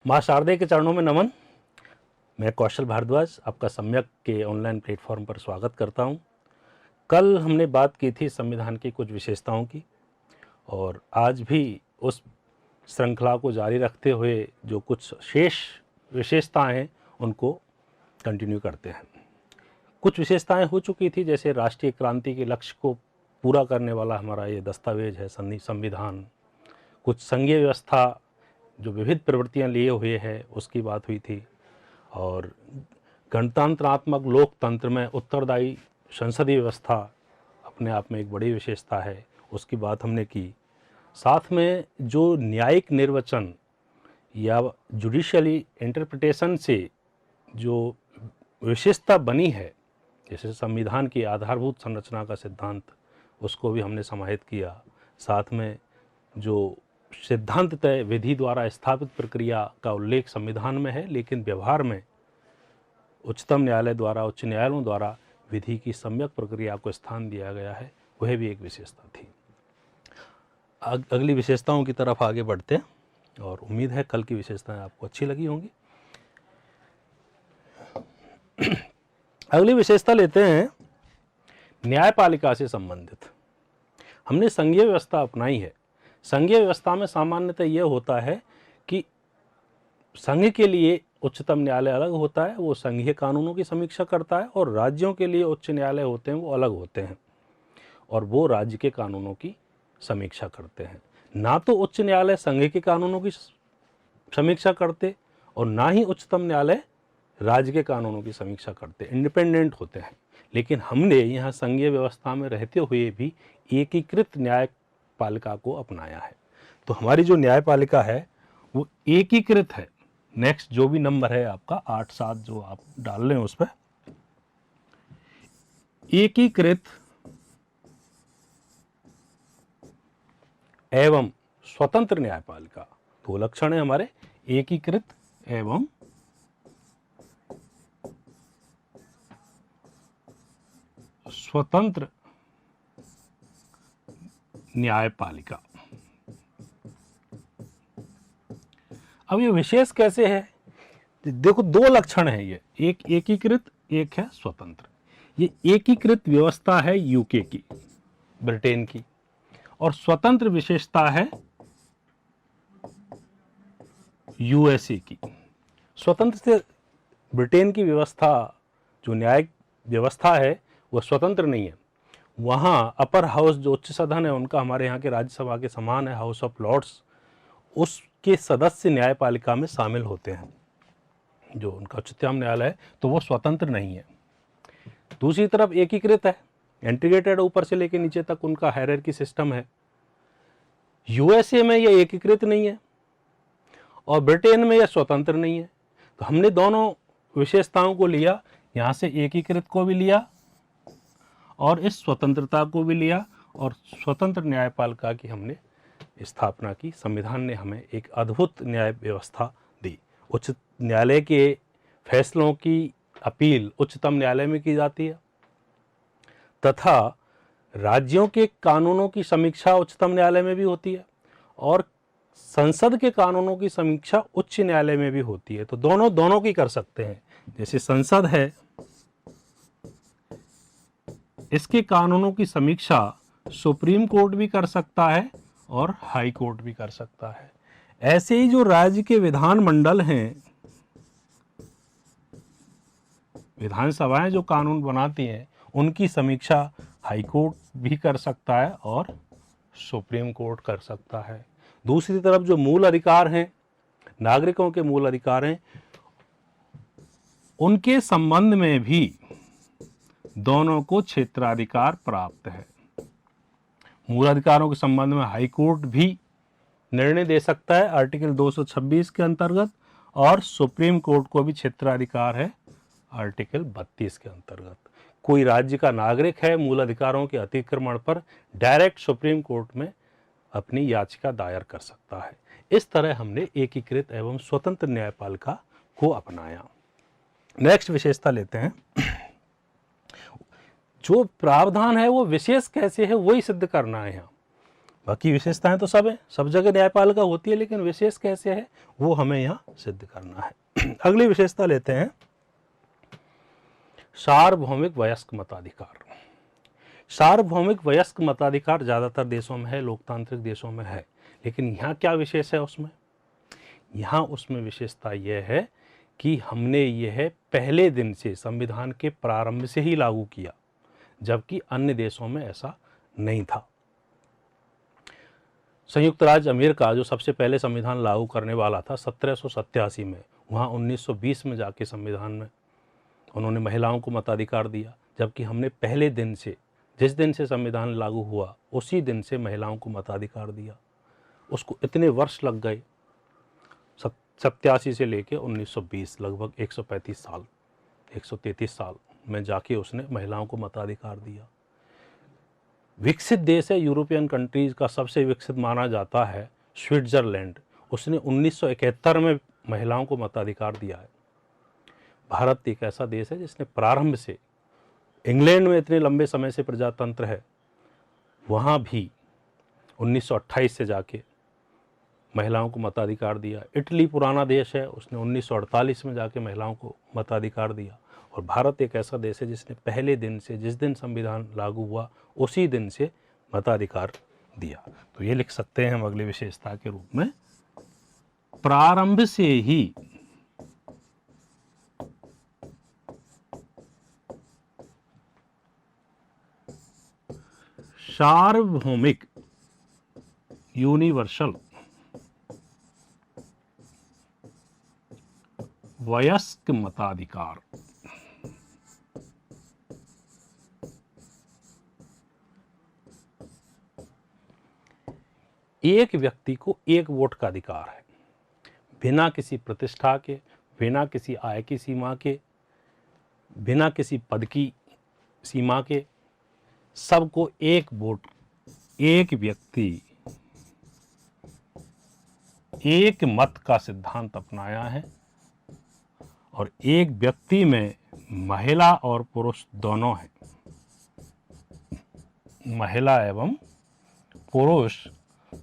माँ शारदे के चरणों में नमन। मैं कौशल भारद्वाज आपका सम्यक के ऑनलाइन प्लेटफॉर्म पर स्वागत करता हूं। कल हमने बात की थी संविधान की कुछ विशेषताओं की, और आज भी उस श्रृंखला को जारी रखते हुए जो कुछ शेष विशेषताएं हैं उनको कंटिन्यू करते हैं। कुछ विशेषताएं हो चुकी थी, जैसे राष्ट्रीय क्रांति के लक्ष्य को पूरा करने वाला हमारा ये दस्तावेज है संविधान। कुछ संघीय व्यवस्था जो विविध प्रवृत्तियां लिए हुए है उसकी बात हुई थी, और गणतंत्रात्मक लोकतंत्र में उत्तरदायी संसदीय व्यवस्था अपने आप में एक बड़ी विशेषता है, उसकी बात हमने की। साथ में जो न्यायिक निर्वचन या जुडिशियली इंटरप्रिटेशन से जो विशेषता बनी है, जैसे संविधान की आधारभूत संरचना का सिद्धांत, उसको भी हमने समाहित किया। साथ में जो सिद्धांत तय विधि द्वारा स्थापित प्रक्रिया का उल्लेख संविधान में है, लेकिन व्यवहार में उच्चतम न्यायालय द्वारा, उच्च न्यायालयों द्वारा विधि की सम्यक प्रक्रिया को स्थान दिया गया है, वह भी एक विशेषता थी। अगली विशेषताओं की तरफ आगे बढ़ते हैं, और उम्मीद है कल की विशेषताएं आपको अच्छी लगी होंगी। अगली विशेषता लेते हैं न्यायपालिका से संबंधित। हमने संघीय व्यवस्था अपनाई है। संघीय व्यवस्था में सामान्यतः यह होता है कि संघ के लिए उच्चतम न्यायालय अलग होता है, वो संघीय कानूनों की समीक्षा करता है, और राज्यों के लिए उच्च न्यायालय होते हैं, वो अलग होते हैं, और वो राज्य के कानूनों की समीक्षा करते हैं। ना तो उच्च न्यायालय संघ के कानूनों की समीक्षा करते, और ना ही उच्चतम न्यायालय राज्य के कानूनों की समीक्षा करते, इंडिपेंडेंट होते हैं। लेकिन हमने यहाँ संघीय व्यवस्था में रहते हुए भी एकीकृत न्यायपालिका को अपनाया है। तो हमारी जो न्यायपालिका है वो एकीकृत है। नेक्स्ट जो भी नंबर है आपका 8-7 जो आप डाल रहे हैं उस पर एकीकृत एवं स्वतंत्र न्यायपालिका। दो लक्षण है हमारे, एकीकृत एवं स्वतंत्र न्यायपालिका। अब ये विशेष कैसे है? देखो, दो लक्षण है ये, एक एकीकृत, एक है स्वतंत्र। ये एकीकृत व्यवस्था है यूके की, ब्रिटेन की, और स्वतंत्र विशेषता है यूएसए की। स्वतंत्र से ब्रिटेन की व्यवस्था, जो न्यायिक व्यवस्था है, वह स्वतंत्र नहीं है। वहाँ अपर हाउस जो उच्च सदन है उनका हमारे यहाँ के राज्यसभा के समान है, हाउस ऑफ लॉर्ड्स, उसके सदस्य न्यायपालिका में शामिल होते हैं। जो उनका उच्चतम न्यायालय है तो वो स्वतंत्र नहीं है। दूसरी तरफ एकीकृत है, इंटीग्रेटेड, ऊपर से लेकर नीचे तक उनका हायरार्की सिस्टम है। यूएसए में यह एकीकृत नहीं है और ब्रिटेन में यह स्वतंत्र नहीं है। तो हमने दोनों विशेषताओं को लिया, यहाँ से एकीकृत को भी लिया और इस स्वतंत्रता को भी लिया, और स्वतंत्र न्यायपालिका की हमने स्थापना की। संविधान ने हमें एक अद्भुत न्याय व्यवस्था दी। उच्च न्यायालय के फैसलों की अपील उच्चतम न्यायालय में की जाती है, तथा राज्यों के कानूनों की समीक्षा उच्चतम न्यायालय में भी होती है, और संसद के कानूनों की समीक्षा उच्च न्यायालय में भी होती है। तो दोनों की कर सकते हैं। जैसे संसद है, इसके कानूनों की समीक्षा सुप्रीम कोर्ट भी कर सकता है और हाई कोर्ट भी कर सकता है। ऐसे ही जो राज्य के विधानमंडल हैं, विधानसभाएं जो कानून बनाती हैं, उनकी समीक्षा हाई कोर्ट भी कर सकता है और सुप्रीम कोर्ट कर सकता है। दूसरी तरफ जो मूल अधिकार हैं, नागरिकों के मूल अधिकार हैं, उनके संबंध में भी दोनों को क्षेत्राधिकार प्राप्त है। मूल अधिकारों के संबंध में हाई कोर्ट भी निर्णय दे सकता है आर्टिकल 226 के अंतर्गत, और सुप्रीम कोर्ट को भी क्षेत्राधिकार है आर्टिकल 32 के अंतर्गत। कोई राज्य का नागरिक है, मूल अधिकारों के अतिक्रमण पर डायरेक्ट सुप्रीम कोर्ट में अपनी याचिका दायर कर सकता है। इस तरह हमने एकीकृत एवं स्वतंत्र न्यायपालिका को अपनाया। नेक्स्ट विशेषता लेते हैं। जो प्रावधान है वो विशेष कैसे है, वही सिद्ध करना है यहाँ। बाकी विशेषताएं तो सब हैं, सब जगह न्यायपालिका होती है, लेकिन विशेष कैसे है वो हमें यहाँ सिद्ध करना है। अगली विशेषता लेते हैं, सार्वभौमिक वयस्क मताधिकार। सार्वभौमिक वयस्क मताधिकार ज़्यादातर देशों में है, लोकतांत्रिक देशों में है, लेकिन यहाँ क्या विशेष है उसमें? यहाँ उसमें विशेषता यह है कि हमने यह पहले दिन से, संविधान के प्रारंभ से ही लागू किया, जबकि अन्य देशों में ऐसा नहीं था। संयुक्त राज्य अमेरिका जो सबसे पहले संविधान लागू करने वाला था 1787 में, वहाँ 1920 में जाके संविधान में उन्होंने महिलाओं को मताधिकार दिया, जबकि हमने पहले दिन से, जिस दिन से संविधान लागू हुआ उसी दिन से महिलाओं को मताधिकार दिया। उसको इतने वर्ष लग गए, 87 से लेके 1920, लगभग 135 साल, 133 साल में जाके उसने महिलाओं को मताधिकार दिया। विकसित देश है, यूरोपियन कंट्रीज का सबसे विकसित माना जाता है स्विट्जरलैंड, उसने 1971 में महिलाओं को मताधिकार दिया है। भारत एक ऐसा देश है जिसने प्रारंभ से, इंग्लैंड में इतने लंबे समय से प्रजातंत्र है, वहाँ भी 1928 से जाके महिलाओं को मताधिकार दिया। इटली पुराना देश है, उसने 1948 में जाके महिलाओं को मताधिकार दिया। और भारत एक ऐसा देश है जिसने पहले दिन से, जिस दिन संविधान लागू हुआ उसी दिन से मताधिकार दिया। तो ये लिख सकते हैं हम अगली विशेषता के रूप में, प्रारंभ से ही सार्वभौमिक यूनिवर्सल वयस्क मताधिकार। एक व्यक्ति को एक वोट का अधिकार है, बिना किसी प्रतिष्ठा के, बिना किसी आय की सीमा के, बिना किसी पद की सीमा के, सबको एक वोट, एक व्यक्ति एक मत का सिद्धांत अपनाया है। और एक व्यक्ति में महिला और पुरुष दोनों हैं, महिला एवं पुरुष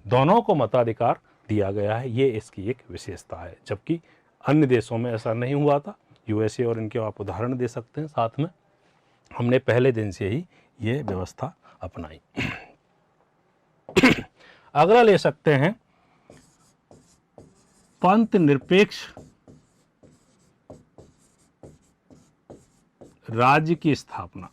दोनों को मताधिकार दिया गया है। ये इसकी एक विशेषता है, जबकि अन्य देशों में ऐसा नहीं हुआ था। यूएसए और इनके आप उदाहरण दे सकते हैं साथ में। हमने पहले दिन से ही ये व्यवस्था अपनाई। अगला ले सकते हैं, पंथ निरपेक्ष राज्य की स्थापना।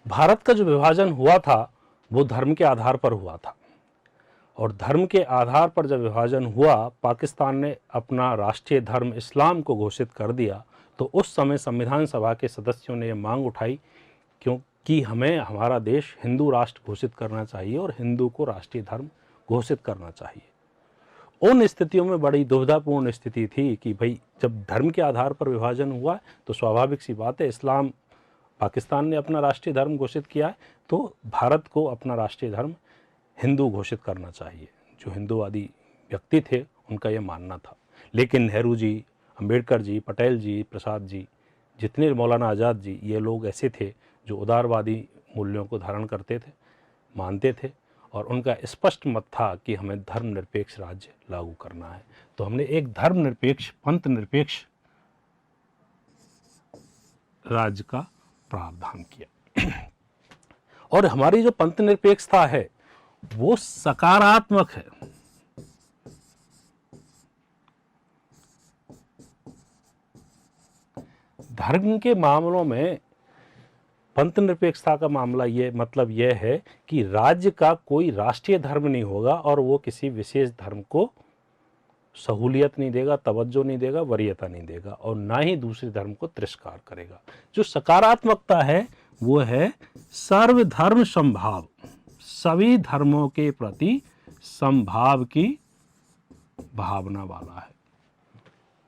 भारत का जो विभाजन हुआ था वो धर्म के आधार पर हुआ था, और धर्म के आधार पर जब विभाजन हुआ, पाकिस्तान ने अपना राष्ट्रीय धर्म इस्लाम को घोषित कर दिया। तो उस समय संविधान सभा के सदस्यों ने यह मांग उठाई क्योंकि हमें हमारा देश हिंदू राष्ट्र घोषित करना चाहिए और हिंदू को राष्ट्रीय धर्म घोषित करना चाहिए। उन स्थितियों में बड़ी दुविधापूर्ण स्थिति थी कि भाई जब धर्म के आधार पर विभाजन हुआ तो स्वाभाविक सी बात है, इस्लाम, पाकिस्तान ने अपना राष्ट्रीय धर्म घोषित किया है, तो भारत को अपना राष्ट्रीय धर्म हिंदू घोषित करना चाहिए। जो हिंदूवादी व्यक्ति थे उनका ये मानना था। लेकिन नेहरू जी, अंबेडकर जी, पटेल जी, प्रसाद जी, जितने, मौलाना आज़ाद जी, ये लोग ऐसे थे जो उदारवादी मूल्यों को धारण करते थे, मानते थे, और उनका स्पष्ट मत था कि हमें धर्मनिरपेक्ष राज्य लागू करना है। तो हमने एक धर्मनिरपेक्ष, पंथ निरपेक्ष राज्य का प्रावधान किया। और हमारी जो पंथ निरपेक्षता है वो सकारात्मक है। धर्म के मामलों में पंथ निरपेक्षता का मामला ये मतलब यह है कि राज्य का कोई राष्ट्रीय धर्म नहीं होगा और वो किसी विशेष धर्म को सहूलियत नहीं देगा, तवज्जो नहीं देगा, वरीयता नहीं देगा, और ना ही दूसरे धर्म को तिरस्कार करेगा। जो सकारात्मकता है वो है सर्वधर्म समभाव, सभी धर्मों के प्रति समभाव की भावना वाला है।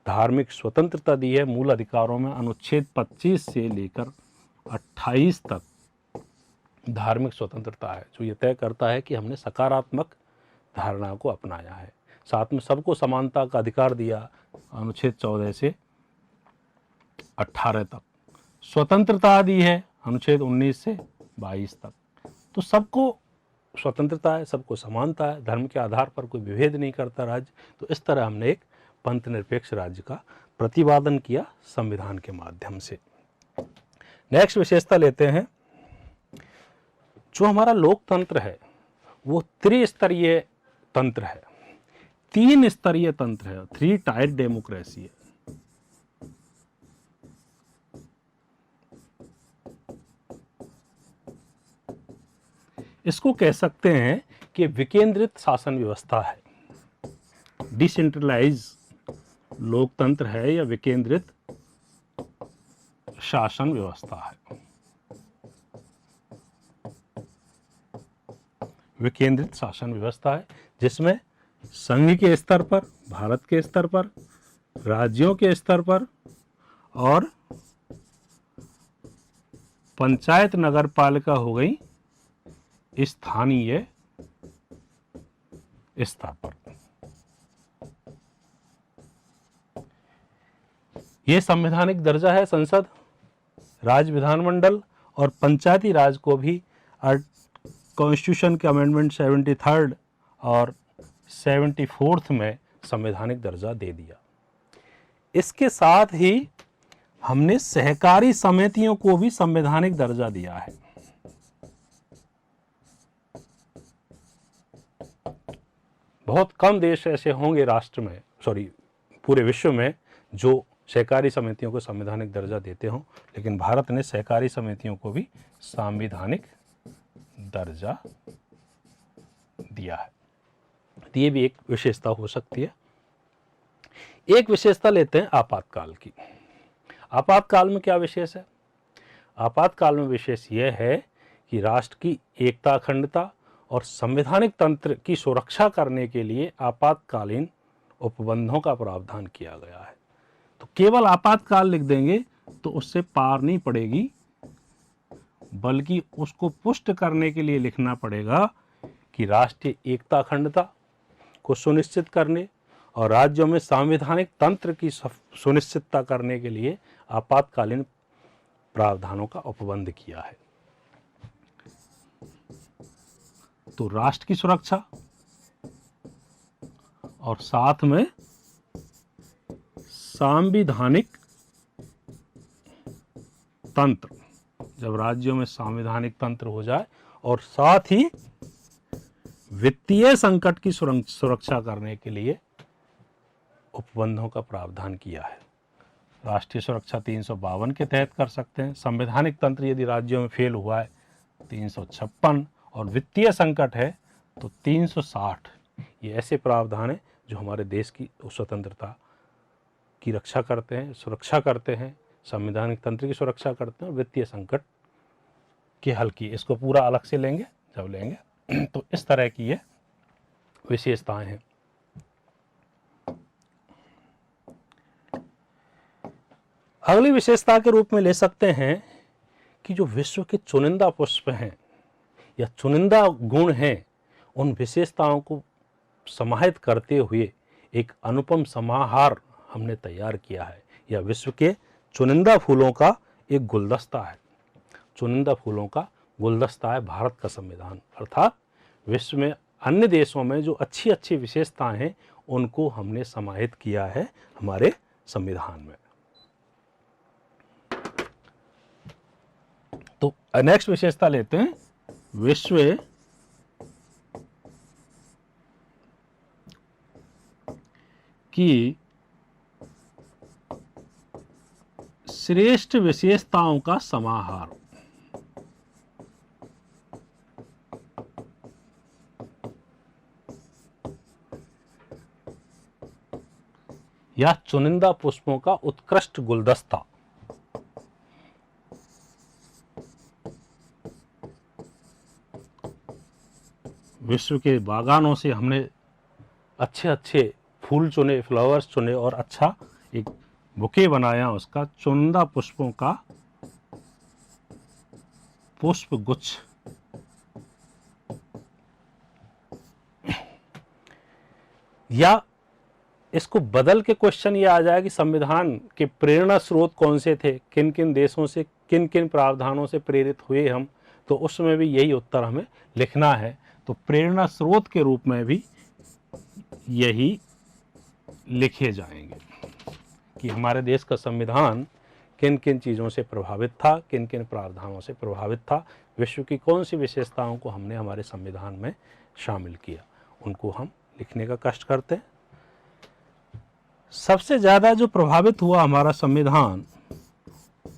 धार्मिक स्वतंत्रता दी है मूल अधिकारों में, अनुच्छेद 25 से लेकर 28 तक धार्मिक स्वतंत्रता है, जो ये तय करता है कि हमने सकारात्मक धारणा को अपनाया है। साथ में सबको समानता का अधिकार दिया, अनुच्छेद 14 से 18 तक। स्वतंत्रता दी है अनुच्छेद 19 से 22 तक। तो सबको स्वतंत्रता है, सबको समानता है, धर्म के आधार पर कोई विभेद नहीं करता राज्य। तो इस तरह हमने एक पंथ निरपेक्ष राज्य का प्रतिपादन किया संविधान के माध्यम से। नेक्स्ट विशेषता लेते हैं, जो हमारा लोकतंत्र है वो त्रिस्तरीय तंत्र है, 3 स्तरीय तंत्र है, 3 टायर डेमोक्रेसी है। इसको कह सकते हैं कि विकेंद्रित शासन व्यवस्था है, डिसेंट्रलाइज लोकतंत्र है या विकेंद्रित शासन व्यवस्था है। विकेंद्रित शासन व्यवस्था है जिसमें संघ के स्तर पर, भारत के स्तर पर, राज्यों के स्तर पर और पंचायत नगर पालिका हो गई स्थानीय स्तर पर। यह संवैधानिक दर्जा है संसद, राज्य विधानमंडल और पंचायती राज को भी कॉन्स्टिट्यूशन के अमेंडमेंट 73 और 74 में संवैधानिक दर्जा दे दिया। इसके साथ ही हमने सहकारी समितियों को भी संवैधानिक दर्जा दिया है। बहुत कम देश ऐसे होंगे राष्ट्र में, पूरे विश्व में, जो सहकारी समितियों को संवैधानिक दर्जा देते हों, लेकिन भारत ने सहकारी समितियों को भी संवैधानिक दर्जा दिया है। तो ये भी एक विशेषता हो सकती है। एक विशेषता लेते हैं आपातकाल की। आपातकाल में क्या विशेष है? आपातकाल में विशेष यह है कि राष्ट्र की एकता, अखंडता और संवैधानिक तंत्र की सुरक्षा करने के लिए आपातकालीन उपबंधों का प्रावधान किया गया है। तो केवल आपातकाल लिख देंगे तो उससे पार नहीं पड़ेगी, बल्कि उसको पुष्ट करने के लिए लिखना पड़ेगा कि राष्ट्रीय एकता, अखंडता को सुनिश्चित करने और राज्यों में संवैधानिक तंत्र की सुनिश्चितता करने के लिए आपातकालीन प्रावधानों का उपबंध किया है। तो राष्ट्र की सुरक्षा और साथ में संवैधानिक तंत्र, जब राज्यों में संवैधानिक तंत्र हो जाए, और साथ ही वित्तीय संकट की सुरक्षा करने के लिए उपबंधों का प्रावधान किया है। राष्ट्रीय सुरक्षा 352 के तहत कर सकते हैं, संवैधानिक तंत्र यदि राज्यों में फेल हुआ है 356, और वित्तीय संकट है तो 360। ये ऐसे प्रावधान हैं जो हमारे देश की स्वतंत्रता की रक्षा करते हैं, सुरक्षा करते हैं, संवैधानिक तंत्र की सुरक्षा करते हैं और वित्तीय संकट के हल की। इसको पूरा अलग से लेंगे जब लेंगे। तो इस तरह की ये विशेषताएं हैं। अगली विशेषता के रूप में ले सकते हैं कि जो विश्व के चुनिंदा पुष्प हैं या चुनिंदा गुण हैं, उन विशेषताओं को समाहित करते हुए एक अनुपम समाहार हमने तैयार किया है। यह विश्व के चुनिंदा फूलों का एक गुलदस्ता है। चुनिंदा फूलों का गुलदस्ता है भारत का संविधान, अर्थात विश्व में अन्य देशों में जो अच्छी अच्छी विशेषताएं हैं उनको हमने समाहित किया है हमारे संविधान में। तो नेक्स्ट विशेषता लेते हैं, विश्व की श्रेष्ठ विशेषताओं का समाहार। या चुनिंदा पुष्पों का उत्कृष्ट गुलदस्ता। विश्व के बागानों से हमने अच्छे अच्छे फूल चुने, फ्लावर्स चुने और अच्छा एक बुके बनाया, उसका चुनिंदा पुष्पों का पुष्प गुच्छ। या इसको बदल के क्वेश्चन ये आ जाए कि संविधान के प्रेरणा स्रोत कौन से थे, किन किन देशों से, किन किन प्रावधानों से प्रेरित हुए हम। तो उसमें भी यही उत्तर हमें लिखना है। तो प्रेरणा स्रोत के रूप में भी यही लिखे जाएंगे कि हमारे देश का संविधान किन किन चीज़ों से प्रभावित था, किन किन प्रावधानों से प्रभावित था, विश्व की कौन सी विशेषताओं को हमने हमारे संविधान में शामिल किया, उनको हम लिखने का कष्ट करते हैं। सबसे ज़्यादा जो प्रभावित हुआ हमारा संविधान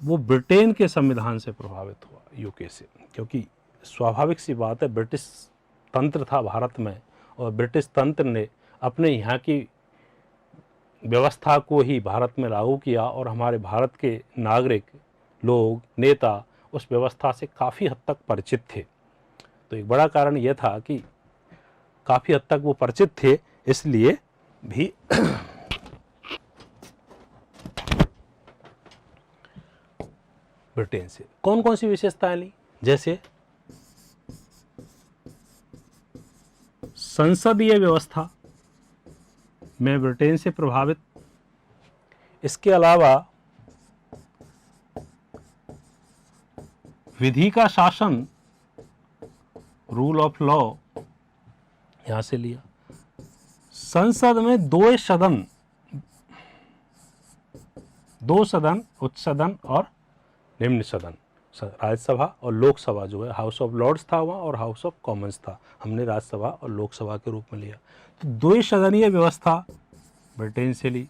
वो ब्रिटेन के संविधान से प्रभावित हुआ, यूके से, क्योंकि स्वाभाविक सी बात है, ब्रिटिश तंत्र था भारत में और ब्रिटिश तंत्र ने अपने यहाँ की व्यवस्था को ही भारत में लागू किया और हमारे भारत के नागरिक लोग, नेता उस व्यवस्था से काफ़ी हद तक परिचित थे। तो एक बड़ा कारण यह था कि काफ़ी हद तक वो परिचित थे, इसलिए भी ब्रिटेन से कौन कौन सी विशेषताएं ली, जैसे संसदीय व्यवस्था में ब्रिटेन से प्रभावित, इसके अलावा विधि का शासन, रूल ऑफ लॉ, यहां से लिया। संसद में दो सदन, उच्च सदन और निम्न सदन, राज्यसभा और लोकसभा जो है, हाउस ऑफ लॉर्ड्स था वहाँ और हाउस ऑफ कॉमन्स था, हमने राज्यसभा और लोकसभा के रूप में लिया। तो द्विसदनीय व्यवस्था ब्रिटेन से ली।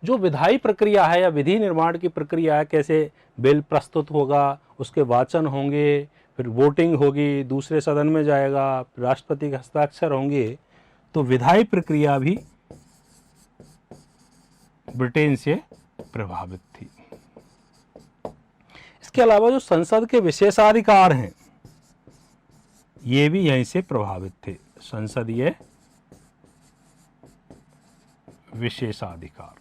जो विधायी प्रक्रिया है या विधि निर्माण की प्रक्रिया है, कैसे बिल प्रस्तुत होगा, उसके वाचन होंगे, फिर वोटिंग होगी, दूसरे सदन में जाएगा, राष्ट्रपति के हस्ताक्षर होंगे, तो विधायी प्रक्रिया भी ब्रिटेन से प्रभावित थी। इसके अलावा जो संसद के विशेषाधिकार हैं ये भी यहीं से प्रभावित थे, संसदीय विशेषाधिकार।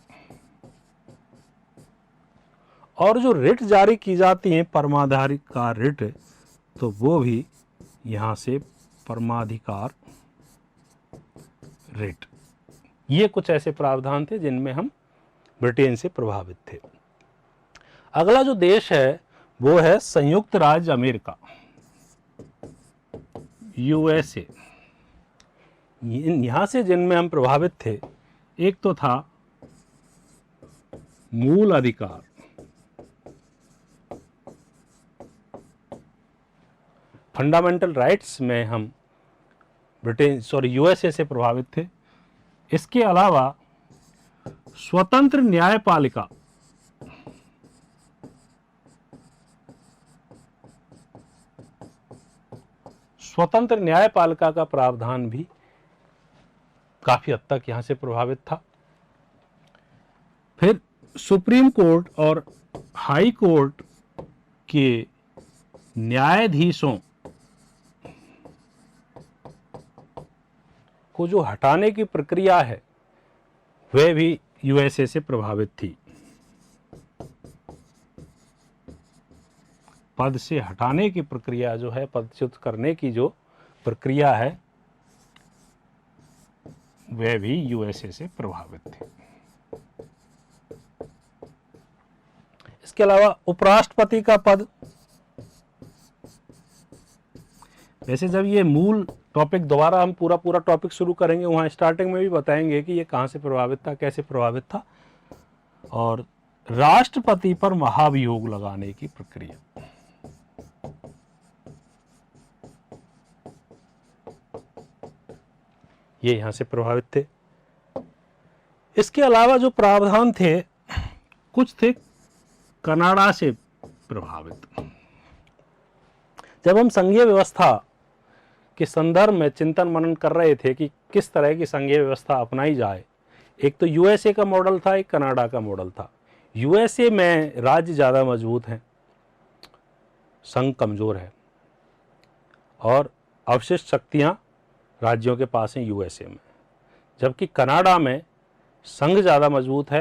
और जो रिट जारी की जाती हैं, परमाधिकार रिट, तो वो भी यहां से परमाधिकार रिट, ये कुछ ऐसे प्रावधान थे जिनमें हम ब्रिटेन से प्रभावित थे। अगला जो देश है वो है संयुक्त राज्य अमेरिका, यूएसए। यहां से जिनमें हम प्रभावित थे, एक तो था मूल अधिकार, फंडामेंटल राइट्स में हम यूएसए से प्रभावित थे। इसके अलावा स्वतंत्र न्यायपालिका, स्वतंत्र न्यायपालिका का प्रावधान भी काफी हद तक यहां से प्रभावित था। फिर सुप्रीम कोर्ट और हाई कोर्ट के न्यायाधीशों को जो हटाने की प्रक्रिया है वह भी यूएसए से प्रभावित थी। पद से हटाने की प्रक्रिया जो है, पदच्युत करने की जो प्रक्रिया है, वह भी यूएसए से प्रभावित थी। इसके अलावा उपराष्ट्रपति का पद, वैसे जब ये मूल टॉपिक दोबारा हम पूरा टॉपिक शुरू करेंगे, वहाँ स्टार्टिंग में भी बताएंगे कि ये कहाँ से प्रभावित था, कैसे प्रभावित था। और राष्ट्रपति पर महाभियोग लगाने की प्रक्रिया, ये यहां से प्रभावित थे। इसके अलावा जो प्रावधान थे, कुछ थे कनाडा से प्रभावित। जब हम संघीय व्यवस्था के संदर्भ में चिंतन मनन कर रहे थे कि किस तरह की संघीय व्यवस्था अपनाई जाए, एक तो यूएसए का मॉडल था, एक कनाडा का मॉडल था। यूएसए में राज्य ज़्यादा मजबूत हैं, संघ कमज़ोर है, और अवशिष्ट शक्तियां राज्यों के पास हैं यूएसए में। जबकि कनाडा में संघ ज़्यादा मजबूत है,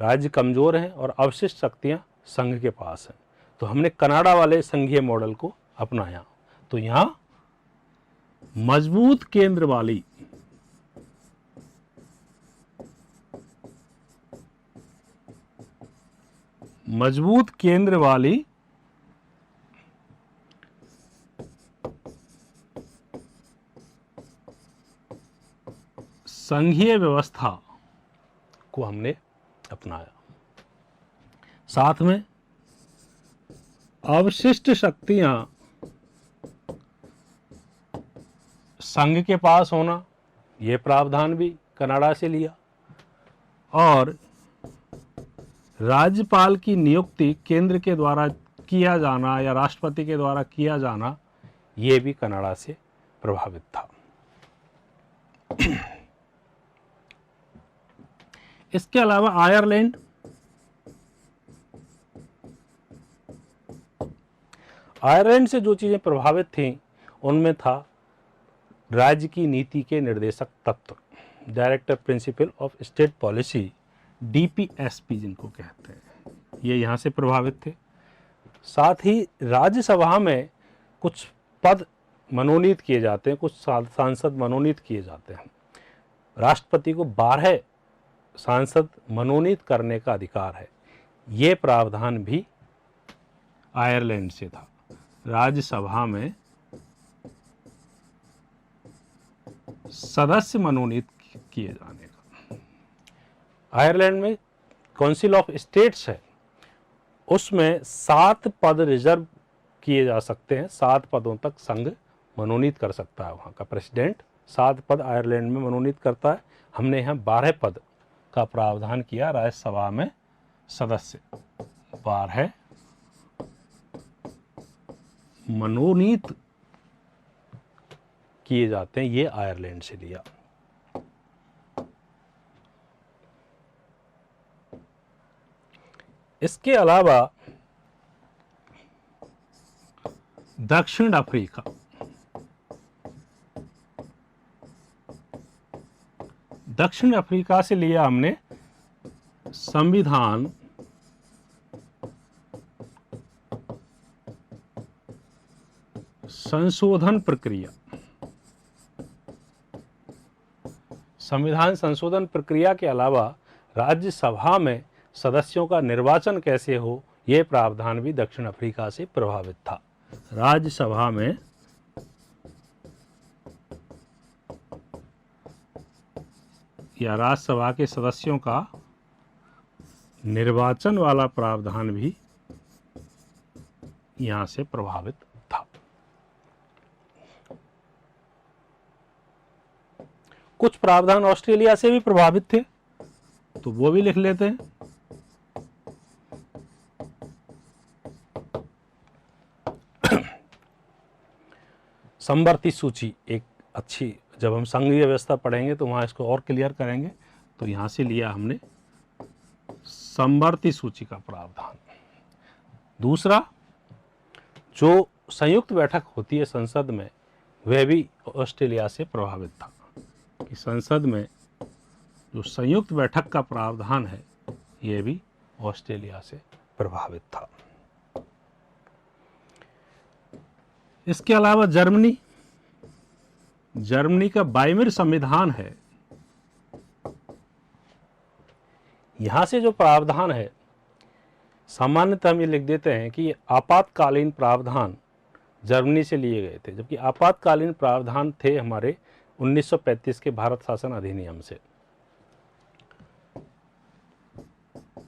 राज्य कमज़ोर हैं और अवशिष्ट शक्तियां संघ के पास हैं। तो हमने कनाडा वाले संघीय मॉडल को अपनाया। तो यहाँ मजबूत केंद्र वाली संघीय व्यवस्था को हमने अपनाया। साथ में अवशिष्ट शक्तियां संघ के पास होना, ये प्रावधान भी कनाडा से लिया। और राज्यपाल की नियुक्ति केंद्र के द्वारा किया जाना या राष्ट्रपति के द्वारा किया जाना, ये भी कनाडा से प्रभावित था। इसके अलावा आयरलैंड, आयरलैंड से जो चीजें प्रभावित थीं उनमें था राज्य की नीति के निर्देशक तत्व, director principle of state policy, DPSP जिनको कहते हैं, ये यहाँ से प्रभावित थे। साथ ही राज्यसभा में कुछ पद मनोनीत किए जाते हैं, कुछ सांसद मनोनीत किए जाते हैं। राष्ट्रपति को 12 सांसद मनोनीत करने का अधिकार है। ये प्रावधान भी आयरलैंड से था, राज्यसभा में सदस्य मनोनीत किए जाने का। आयरलैंड में काउंसिल ऑफ स्टेट्स है, उसमें 7 पद रिजर्व किए जा सकते हैं। 7 पदों तक संघ मनोनीत कर सकता है। वहाँ का प्रेसिडेंट 7 पद आयरलैंड में मनोनीत करता है। हमने यहाँ 12 पद का प्रावधान किया। राज्यसभा में सदस्य 12 मनोनीत किए जाते हैं। ये आयरलैंड से लिया। इसके अलावा दक्षिण अफ्रीका, दक्षिण अफ्रीका से लिया हमने संविधान संशोधन प्रक्रिया। संविधान संशोधन प्रक्रिया के अलावा राज्यसभा में सदस्यों का निर्वाचन कैसे हो, यह प्रावधान भी दक्षिण अफ्रीका से प्रभावित था। राज्यसभा में या राज्यसभा के सदस्यों का निर्वाचन वाला प्रावधान भी यहां से प्रभावित था। कुछ प्रावधान ऑस्ट्रेलिया से भी प्रभावित थे, तो वो भी लिख लेते हैं। समवर्ती सूची एक अच्छी, जब हम संघीय व्यवस्था पढ़ेंगे तो वहां इसको और क्लियर करेंगे। तो यहां से लिया हमने समवर्ती सूची का प्रावधान। दूसरा, जो संयुक्त बैठक होती है संसद में, वह भी ऑस्ट्रेलिया से प्रभावित था कि संसद में जो संयुक्त बैठक का प्रावधान है, यह भी ऑस्ट्रेलिया से प्रभावित था। इसके अलावा जर्मनी, जर्मनी का बाइमर संविधान है। यहां से जो प्रावधान है, सामान्यतः हम ये लिख देते हैं कि ये आपातकालीन प्रावधान जर्मनी से लिए गए थे, जबकि आपातकालीन प्रावधान थे हमारे 1935 के भारत शासन अधिनियम से।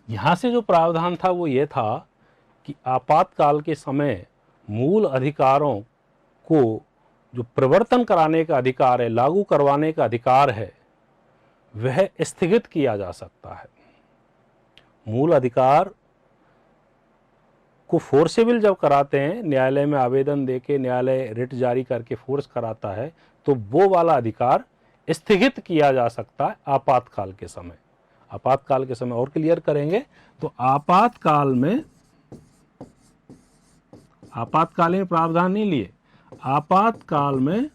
यहां से जो प्रावधान था वो ये था कि आपातकाल के समय मूल अधिकारों को जो प्रवर्तन कराने का अधिकार है, लागू करवाने का अधिकार है, वह स्थगित किया जा सकता है। मूल अधिकार को फोर्सेबल जब कराते हैं, न्यायालय में आवेदन देके न्यायालय रिट जारी करके फोर्स कराता है, तो वो वाला अधिकार स्थगित किया जा सकता है आपातकाल के समय। आपातकाल के समय और क्लियर करेंगे तो आपातकाल में आपातकालीन प्रावधान नहीं लिए, आपातकाल में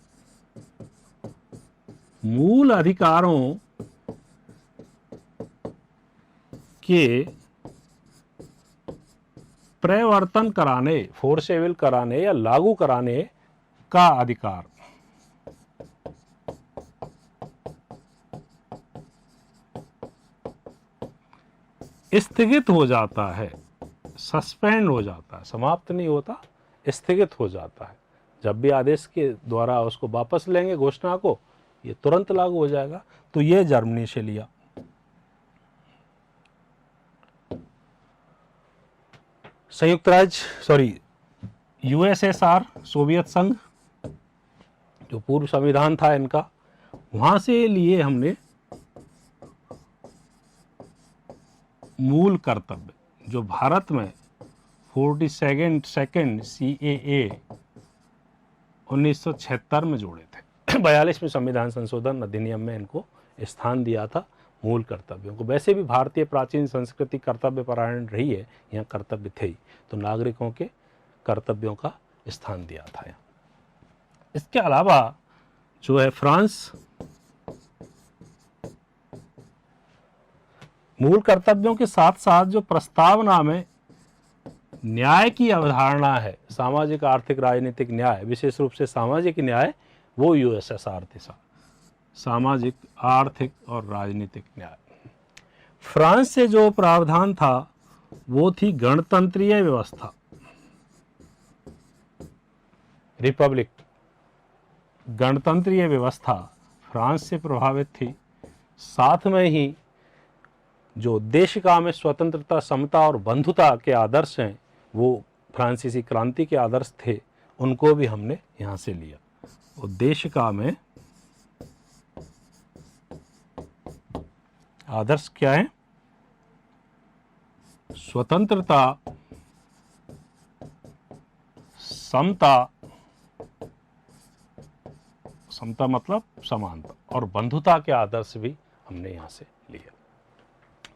मूल अधिकारों के प्रवर्तन कराने, फोर्सेबल कराने या लागू कराने का अधिकार स्थगित हो जाता है, सस्पेंड हो जाता है, समाप्त नहीं होता, स्थगित हो जाता है। जब भी आदेश के द्वारा उसको वापस लेंगे घोषणा को, ये तुरंत लागू हो जाएगा। तो ये जर्मनी से लिया। संयुक्त राज्य यूएसएसआर, सोवियत संघ, जो पूर्व संविधान था इनका, वहां से लिए हमने मूल कर्तव्य, जो भारत में 42nd CAA 1976 में जोड़े थे। 42वें संविधान संशोधन अधिनियम में इनको स्थान दिया था, मूल कर्तव्यों को। वैसे भी भारतीय प्राचीन संस्कृति कर्तव्य परायण रही है, यहाँ कर्तव्य थे ही, तो नागरिकों के कर्तव्यों का स्थान दिया था यहाँ। इसके अलावा जो है फ्रांस, मूल कर्तव्यों के साथ साथ जो प्रस्तावना में न्याय की अवधारणा है, सामाजिक आर्थिक राजनीतिक न्याय, विशेष रूप से सामाजिक न्याय, वो यूएसएसआर थे। सामाजिक आर्थिक और राजनीतिक न्याय। फ्रांस से जो प्रावधान था वो थी गणतंत्रीय व्यवस्था, रिपब्लिक। गणतंत्रीय व्यवस्था फ्रांस से प्रभावित थी। साथ में ही जो देश का में स्वतंत्रता, समता और बंधुता के आदर्श हैं, वो फ्रांसीसी क्रांति के आदर्श थे, उनको भी हमने यहाँ से लिया। और देश का में आदर्श क्या है? स्वतंत्रता, समता, समता मतलब समानता, और बंधुता के आदर्श भी हमने यहां से लिया।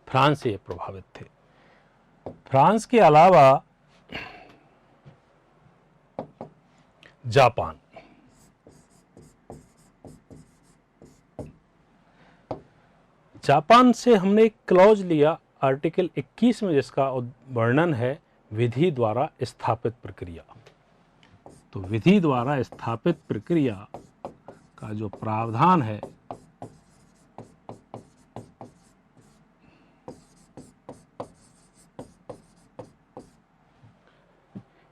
फ्रांस से प्रभावित थे। फ्रांस के अलावा जापान, जापान से हमने एक क्लॉज लिया आर्टिकल 21 में, जिसका वर्णन है विधि द्वारा स्थापित प्रक्रिया। तो विधि द्वारा स्थापित प्रक्रिया का जो प्रावधान है,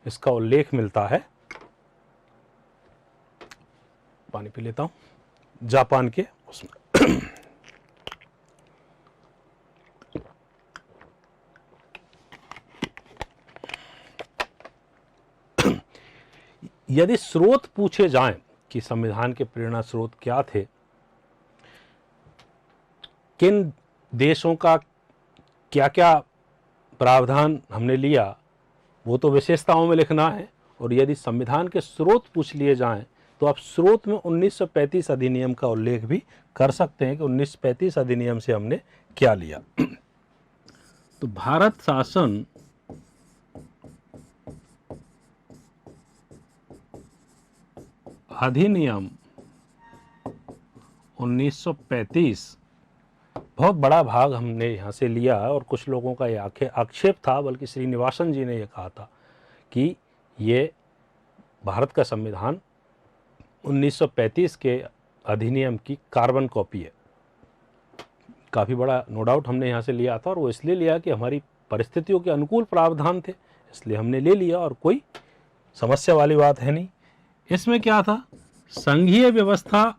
इसका उल्लेख मिलता है, पानी पी लेता हूं, जापान के उसमें। यदि स्रोत पूछे जाएं कि संविधान के प्रेरणा स्रोत क्या थे, किन देशों का क्या क्या प्रावधान हमने लिया, वो तो विशेषताओं में लिखना है। और यदि संविधान के स्रोत पूछ लिए जाएं तो आप स्रोत में 1935 अधिनियम का उल्लेख भी कर सकते हैं कि 1935 अधिनियम से हमने क्या लिया। तो भारत शासन अधिनियम 1935, बहुत बड़ा भाग हमने यहाँ से लिया। और कुछ लोगों का ये आक्षेप था, बल्कि श्रीनिवासन जी ने यह कहा था कि ये भारत का संविधान 1935 के अधिनियम की कार्बन कॉपी है। काफ़ी बड़ा नो डाउट हमने यहाँ से लिया था, और वो इसलिए लिया कि हमारी परिस्थितियों के अनुकूल प्रावधान थे, इसलिए हमने ले लिया, और कोई समस्या वाली बात है नहीं। इसमें क्या था? संघीय व्यवस्था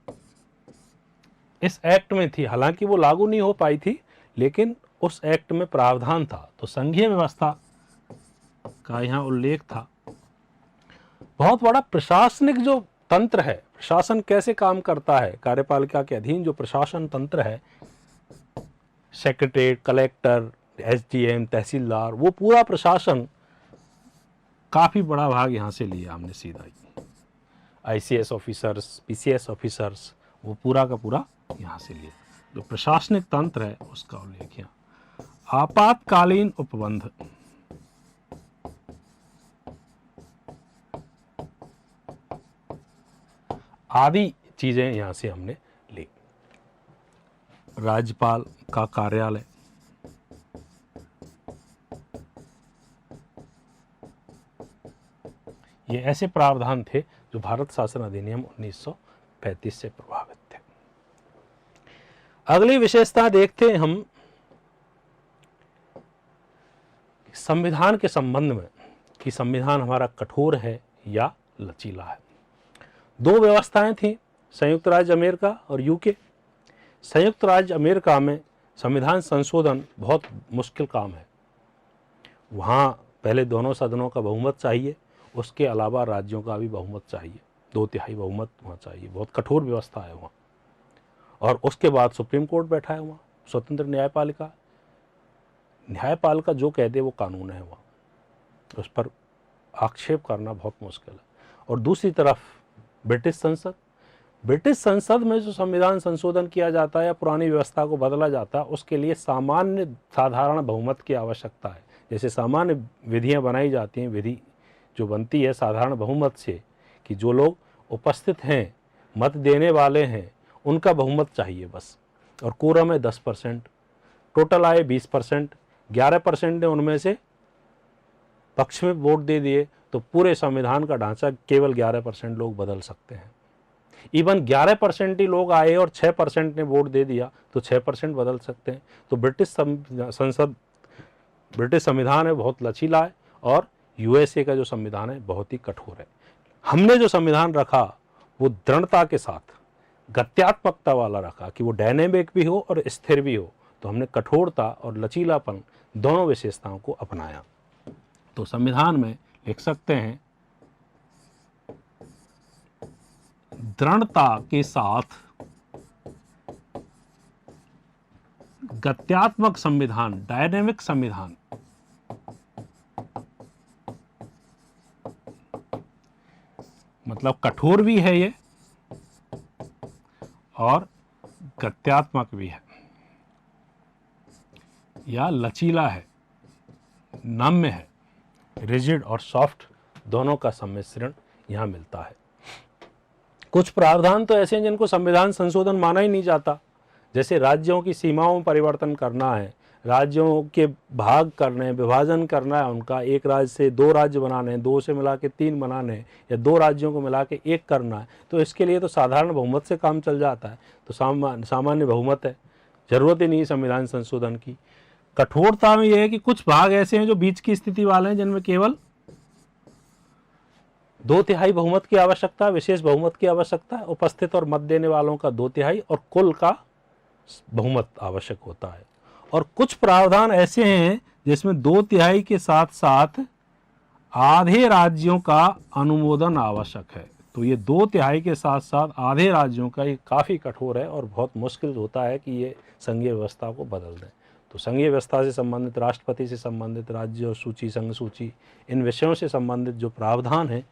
इस एक्ट में थी, हालांकि वो लागू नहीं हो पाई थी, लेकिन उस एक्ट में प्रावधान था। तो संघीय व्यवस्था का यहाँ उल्लेख था। बहुत बड़ा प्रशासनिक जो तंत्र है, प्रशासन कैसे काम करता है, कार्यपालिका के अधीन जो प्रशासन तंत्र है, सेक्रेटरीट, कलेक्टर, SDM, तहसीलदार, वो पूरा प्रशासन, काफी बड़ा भाग यहाँ से लिया हमने सीधा ही। ICS ऑफिसर्स, PCS ऑफिसर्स, वो पूरा का पूरा यहाँ से लिया। जो प्रशासनिक तंत्र है उसका उल्लेख यहाँ। आपातकालीन उपबंध, आदि चीजें यहाँ से हमने ली। राज्यपाल का कार्यालय, ये ऐसे प्रावधान थे जो भारत शासन अधिनियम 1935 से प्रभावित थे। अगली विशेषता देखते हैं हम संविधान के संबंध में, कि संविधान हमारा कठोर है या लचीला है। दो व्यवस्थाएं थी, संयुक्त राज्य अमेरिका और यूके। संयुक्त राज्य अमेरिका में संविधान संशोधन बहुत मुश्किल काम है। वहाँ पहले दोनों सदनों का बहुमत चाहिए, उसके अलावा राज्यों का भी बहुमत चाहिए, 2/3 बहुमत वहाँ चाहिए। बहुत कठोर व्यवस्था है वहाँ। और उसके बाद सुप्रीम कोर्ट बैठा है वहाँ, स्वतंत्र न्यायपालिका। न्यायपालिका जो कह दे वो कानून है वहाँ, उस पर आक्षेप करना बहुत मुश्किल है। और दूसरी तरफ ब्रिटिश संसद, ब्रिटिश संसद में जो संविधान संशोधन किया जाता है या पुरानी व्यवस्था को बदला जाता है, उसके लिए सामान्य साधारण बहुमत की आवश्यकता है। जैसे सामान्य विधियां बनाई जाती हैं, विधि जो बनती है साधारण बहुमत से, कि जो लोग उपस्थित हैं, मत देने वाले हैं, उनका बहुमत चाहिए बस। और कोरम है 10%, टोटल आए 20%, 11% ने उनमें से पक्ष में वोट दे दिए, तो पूरे संविधान का ढांचा केवल 11% लोग बदल सकते हैं। इवन 11% ही लोग आए और 6% ने वोट दे दिया तो 6% बदल सकते हैं। तो ब्रिटिश संविधान है बहुत लचीला है, और यूएसए का जो संविधान है बहुत ही कठोर है। हमने जो संविधान रखा वो दृढ़ता के साथ गत्यात्मकता वाला रखा, कि वो डायनेमिक भी हो और स्थिर भी हो। तो हमने कठोरता और लचीलापन दोनों विशेषताओं को अपनाया। तो संविधान में लिख सकते हैं, दृढ़ता के साथ गत्यात्मक संविधान, डायनेमिक संविधान। मतलब कठोर भी है ये और गत्यात्मक भी है, या लचीला है, नम्य है, रिजिड और सॉफ्ट दोनों का सम्मिश्रण यहां मिलता है। कुछ प्रावधान तो ऐसे हैं जिनको संविधान संशोधन माना ही नहीं जाता, जैसे राज्यों की सीमाओं में परिवर्तन करना है, राज्यों के भाग करने, विभाजन करना है उनका, एक राज्य से 2 राज्य बनाने हैं, 2 से मिला के 3 बनाने हैं, या 2 राज्यों को मिला के 1 करना है। तो इसके लिए तो साधारण बहुमत से काम चल जाता है। तो सामान्य बहुमत है, जरूरत ही नहीं संविधान संशोधन की। कठोरता में यह है कि कुछ भाग ऐसे हैं जो बीच की स्थिति वाले हैं, जिनमें केवल 2/3 बहुमत की आवश्यकता, विशेष बहुमत की आवश्यकता है, उपस्थित और मत देने वालों का 2/3 और कुल का बहुमत आवश्यक होता है। और कुछ प्रावधान ऐसे हैं जिसमें 2/3 के साथ साथ आधे राज्यों का अनुमोदन आवश्यक है। तो ये 2/3 के साथ साथ आधे राज्यों का, ये काफ़ी कठोर है और बहुत मुश्किल होता है कि ये संघीय व्यवस्था को बदल दें। तो संघीय व्यवस्था से संबंधित, राष्ट्रपति से संबंधित, राज्य सूची, संघ सूची, इन विषयों से संबंधित जो प्रावधान हैं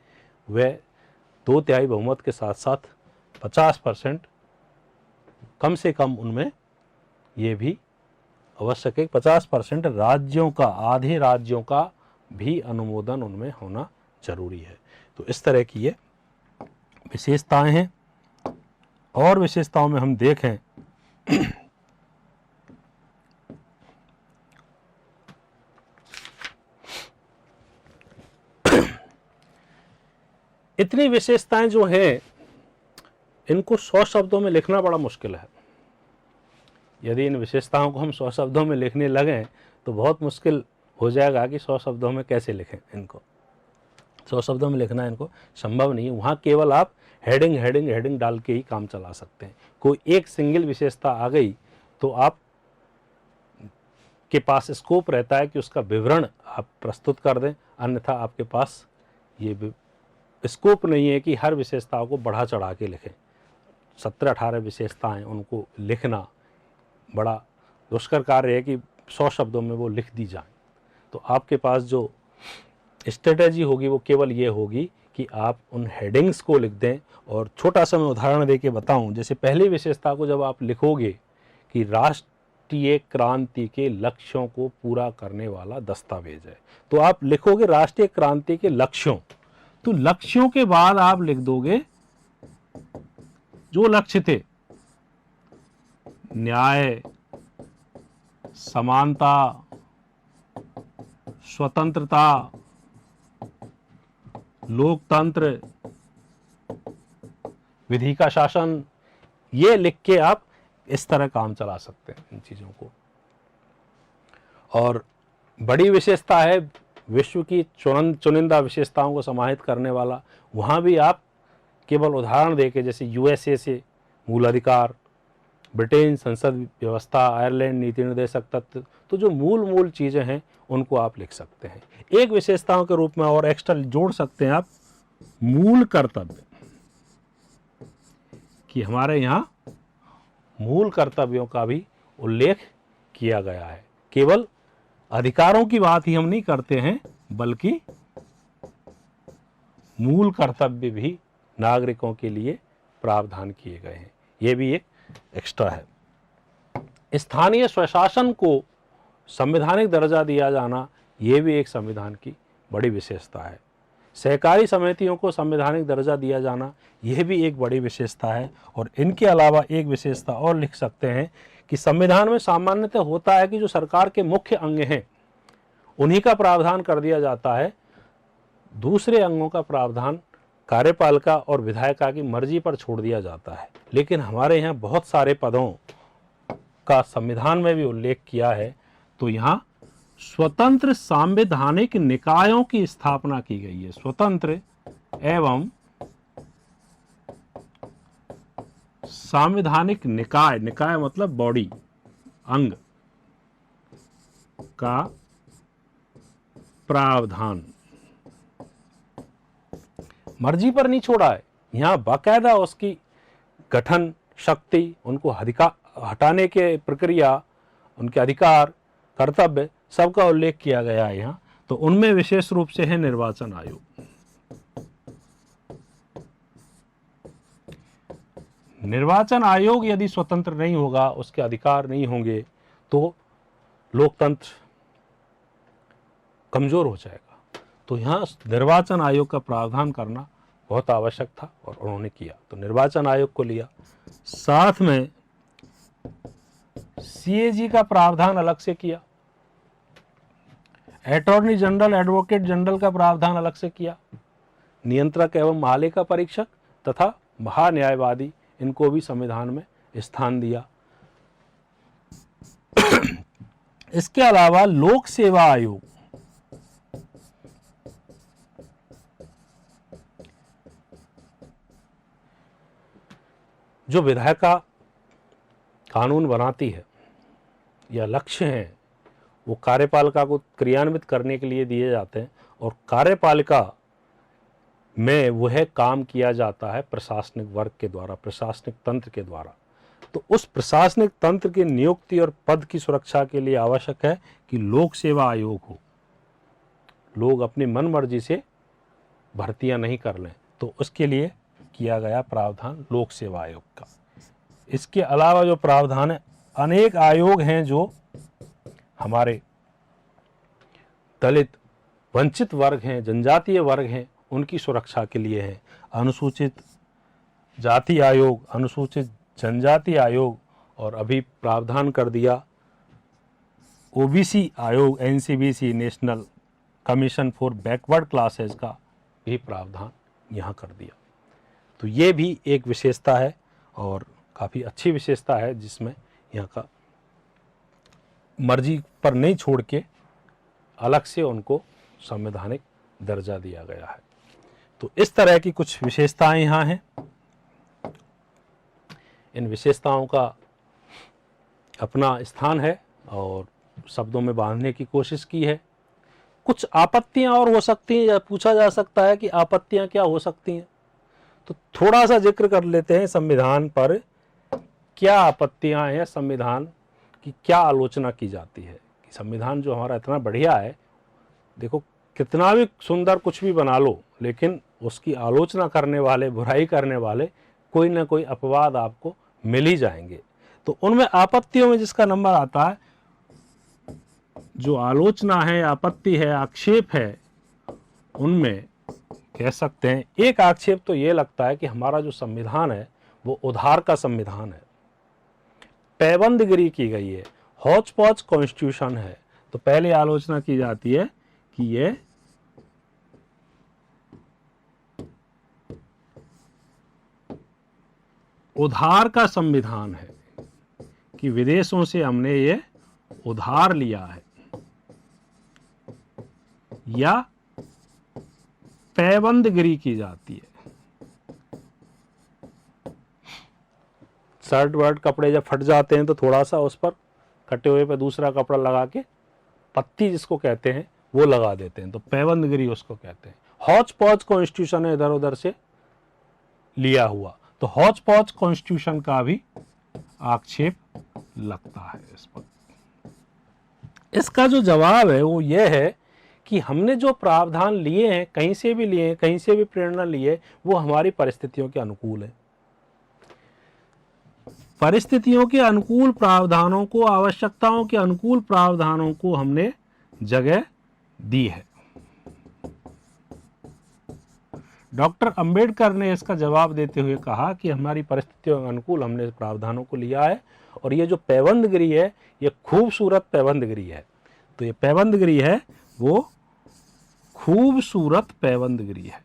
वह 2/3 बहुमत के साथ साथ 50% कम से कम उनमें ये भी आवश्यक है। 50% राज्यों का, आधे राज्यों का भी अनुमोदन उनमें होना जरूरी है। तो इस तरह की ये विशेषताएं हैं। और विशेषताओं में हम देखें इतनी विशेषताएं जो हैं, इनको 100 शब्दों में लिखना बड़ा मुश्किल है। यदि इन विशेषताओं को हम 100 शब्दों में लिखने लगें तो बहुत मुश्किल हो जाएगा कि 100 शब्दों में कैसे लिखें इनको। 100 शब्दों में लिखना इनको संभव नहीं है। वहाँ केवल आप हेडिंग डाल के ही काम चला सकते हैं। कोई एक सिंगल विशेषता आ गई तो आप के पास स्कोप रहता है कि उसका विवरण आप प्रस्तुत कर दें, अन्यथा आपके पास ये स्कोप नहीं है कि हर विशेषताओं को बढ़ा चढ़ा के लिखें। 17-18 विशेषताएं, उनको लिखना बड़ा दुष्कर कार्य है कि 100 शब्दों में वो लिख दी जाए। तो आपके पास जो स्ट्रेटेजी होगी वो केवल ये होगी कि आप उन हेडिंग्स को लिख दें। और छोटा सा मैं उदाहरण दे के बताऊँ, जैसे पहली विशेषता को जब आप लिखोगे कि राष्ट्रीय क्रांति के लक्ष्यों को पूरा करने वाला दस्तावेज है, तो आप लिखोगे राष्ट्रीय क्रांति के लक्ष्यों। तो लक्ष्यों के बाद आप लिख दोगे जो लक्ष्य थे, न्याय, समानता, स्वतंत्रता, लोकतंत्र, विधि का शासन, ये लिख के आप इस तरह काम चला सकते हैं इन चीजों को। और बड़ी विशेषता है विश्व की चुनिंदा विशेषताओं को समाहित करने वाला, वहां भी आप केवल उदाहरण देके, जैसे यूएसए से मूल अधिकार, ब्रिटेन संसद व्यवस्था, आयरलैंड नीति निर्देशक तत्व, तो जो मूल चीज़ें हैं उनको आप लिख सकते हैं। एक विशेषताओं के रूप में और एक्स्ट्रा जोड़ सकते हैं आप मूल कर्तव्य, कि हमारे यहाँ मूल कर्तव्यों का भी उल्लेख किया गया है। केवल अधिकारों की बात ही हम नहीं करते हैं, बल्कि मूल कर्तव्य भी नागरिकों के लिए प्रावधान किए गए हैं। ये भी एक एक्स्ट्रा है। स्थानीय स्वशासन को संवैधानिक दर्जा दिया जाना, ये भी एक संविधान की बड़ी विशेषता है। सहकारी समितियों को संवैधानिक दर्जा दिया जाना, यह भी एक बड़ी विशेषता है। और इनके अलावा एक विशेषता और लिख सकते हैं कि संविधान में सामान्यतः होता है कि जो सरकार के मुख्य अंग हैं उन्हीं का प्रावधान कर दिया जाता है, दूसरे अंगों का प्रावधान कार्यपालिका और विधायिका की मर्जी पर छोड़ दिया जाता है। लेकिन हमारे यहाँ बहुत सारे पदों का संविधान में भी उल्लेख किया है। तो यहाँ स्वतंत्र सांवैधानिक निकायों की स्थापना की गई है। स्वतंत्र एवं सांवैधानिक निकाय, निकाय मतलब बॉडी, अंग का प्रावधान मर्जी पर नहीं छोड़ा है, यहाँ बाकायदा उसकी गठन शक्ति, उनको हटाने के प्रक्रिया, उनके अधिकार, कर्तव्य, सबका उल्लेख किया गया है यहाँ। तो उनमें विशेष रूप से है निर्वाचन आयोग। निर्वाचन आयोग यदि स्वतंत्र नहीं होगा, उसके अधिकार नहीं होंगे, तो लोकतंत्र कमजोर हो जाएगा। तो यहाँ निर्वाचन आयोग का प्रावधान करना बहुत आवश्यक था और उन्होंने किया, तो निर्वाचन आयोग को लिया। साथ में सीएजी का प्रावधान अलग से किया, अटॉर्नी जनरल, एडवोकेट जनरल का प्रावधान अलग से किया, नियंत्रक एवं महालेखा परीक्षक तथा महान्यायवादी, इनको भी संविधान में स्थान दिया। इसके अलावा लोक सेवा आयोग, जो विधायिका कानून बनाती है या लक्ष्य हैं, वो कार्यपालिका को क्रियान्वित करने के लिए दिए जाते हैं, और कार्यपालिका में वह काम किया जाता है प्रशासनिक वर्ग के द्वारा, प्रशासनिक तंत्र के द्वारा। तो उस प्रशासनिक तंत्र की नियुक्ति और पद की सुरक्षा के लिए आवश्यक है कि लोक सेवा आयोग हो, लोग अपनी मन मर्जी से भर्तियां नहीं कर लें। तो उसके लिए किया गया प्रावधान लोक सेवा आयोग का। इसके अलावा जो प्रावधान है, अनेक आयोग हैं जो हमारे दलित, वंचित वर्ग हैं, जनजातीय वर्ग हैं, उनकी सुरक्षा के लिए है। अनुसूचित जाति आयोग, अनुसूचित जनजाति आयोग, और अभी प्रावधान कर दिया ओबीसी आयोग, NCBC, national commission for backward classes का भी प्रावधान यहाँ कर दिया। तो ये भी एक विशेषता है और काफ़ी अच्छी विशेषता है, जिसमें यहाँ का मर्जी पर नहीं छोड़ के अलग से उनको संवैधानिक दर्जा दिया गया है। तो इस तरह की कुछ विशेषताएं यहाँ हैं। इन विशेषताओं का अपना स्थान है और शब्दों में बांधने की कोशिश की है। कुछ आपत्तियां और हो सकती हैं, या पूछा जा सकता है कि आपत्तियां क्या हो सकती हैं, तो थोड़ा सा जिक्र कर लेते हैं संविधान पर क्या आपत्तियां हैं, संविधान की क्या आलोचना की जाती है। कि संविधान जो हमारा इतना बढ़िया है, देखो कितना भी सुंदर कुछ भी बना लो, लेकिन उसकी आलोचना करने वाले, बुराई करने वाले, कोई ना कोई अपवाद आपको मिल ही जाएंगे। तो उनमें आपत्तियों में जिसका नंबर आता है, जो आलोचना है, आपत्ति है, आक्षेप है, उनमें कह सकते हैं एक आक्षेप तो ये लगता है कि हमारा जो संविधान है वो उधार का संविधान है, पैबंदगिरी की गई है, हौच पौच कॉन्स्टिट्यूशन है। तो पहले आलोचना की जाती है कि ये उधार का संविधान है, कि विदेशों से हमने ये उधार लिया है, या पैबंदगिरी की जाती है शर्ट वर्ट कपड़े जब फट जाते हैं तो थोड़ा सा उस पर कटे हुए पे दूसरा कपड़ा लगा के पत्ती जिसको कहते हैं वो लगा देते हैं, तो पैबंदगिरी उसको कहते हैं। हौच पौच कॉन्स्टिट्यूशन है इधर उधर से लिया हुआ, तो हौच पौच कॉन्स्टिट्यूशन का भी आक्षेप लगता है इस पर। इसका जो जवाब है वो ये है कि हमने जो प्रावधान लिए हैं, कहीं से भी लिए हैं, कहीं से भी प्रेरणा लिए, वो हमारी परिस्थितियों के अनुकूल है। परिस्थितियों के अनुकूल प्रावधानों को, आवश्यकताओं के अनुकूल प्रावधानों को हमने जगह दी है। डॉक्टर अंबेडकर ने इसका जवाब देते हुए कहा कि हमारी परिस्थितियों के अनुकूल हमने प्रावधानों को लिया है, और ये जो पैबंदगिरी है ये खूबसूरत पैबंदगिरी है। तो ये पैबंदगिरी है वो खूबसूरत पैबंदगिरी है।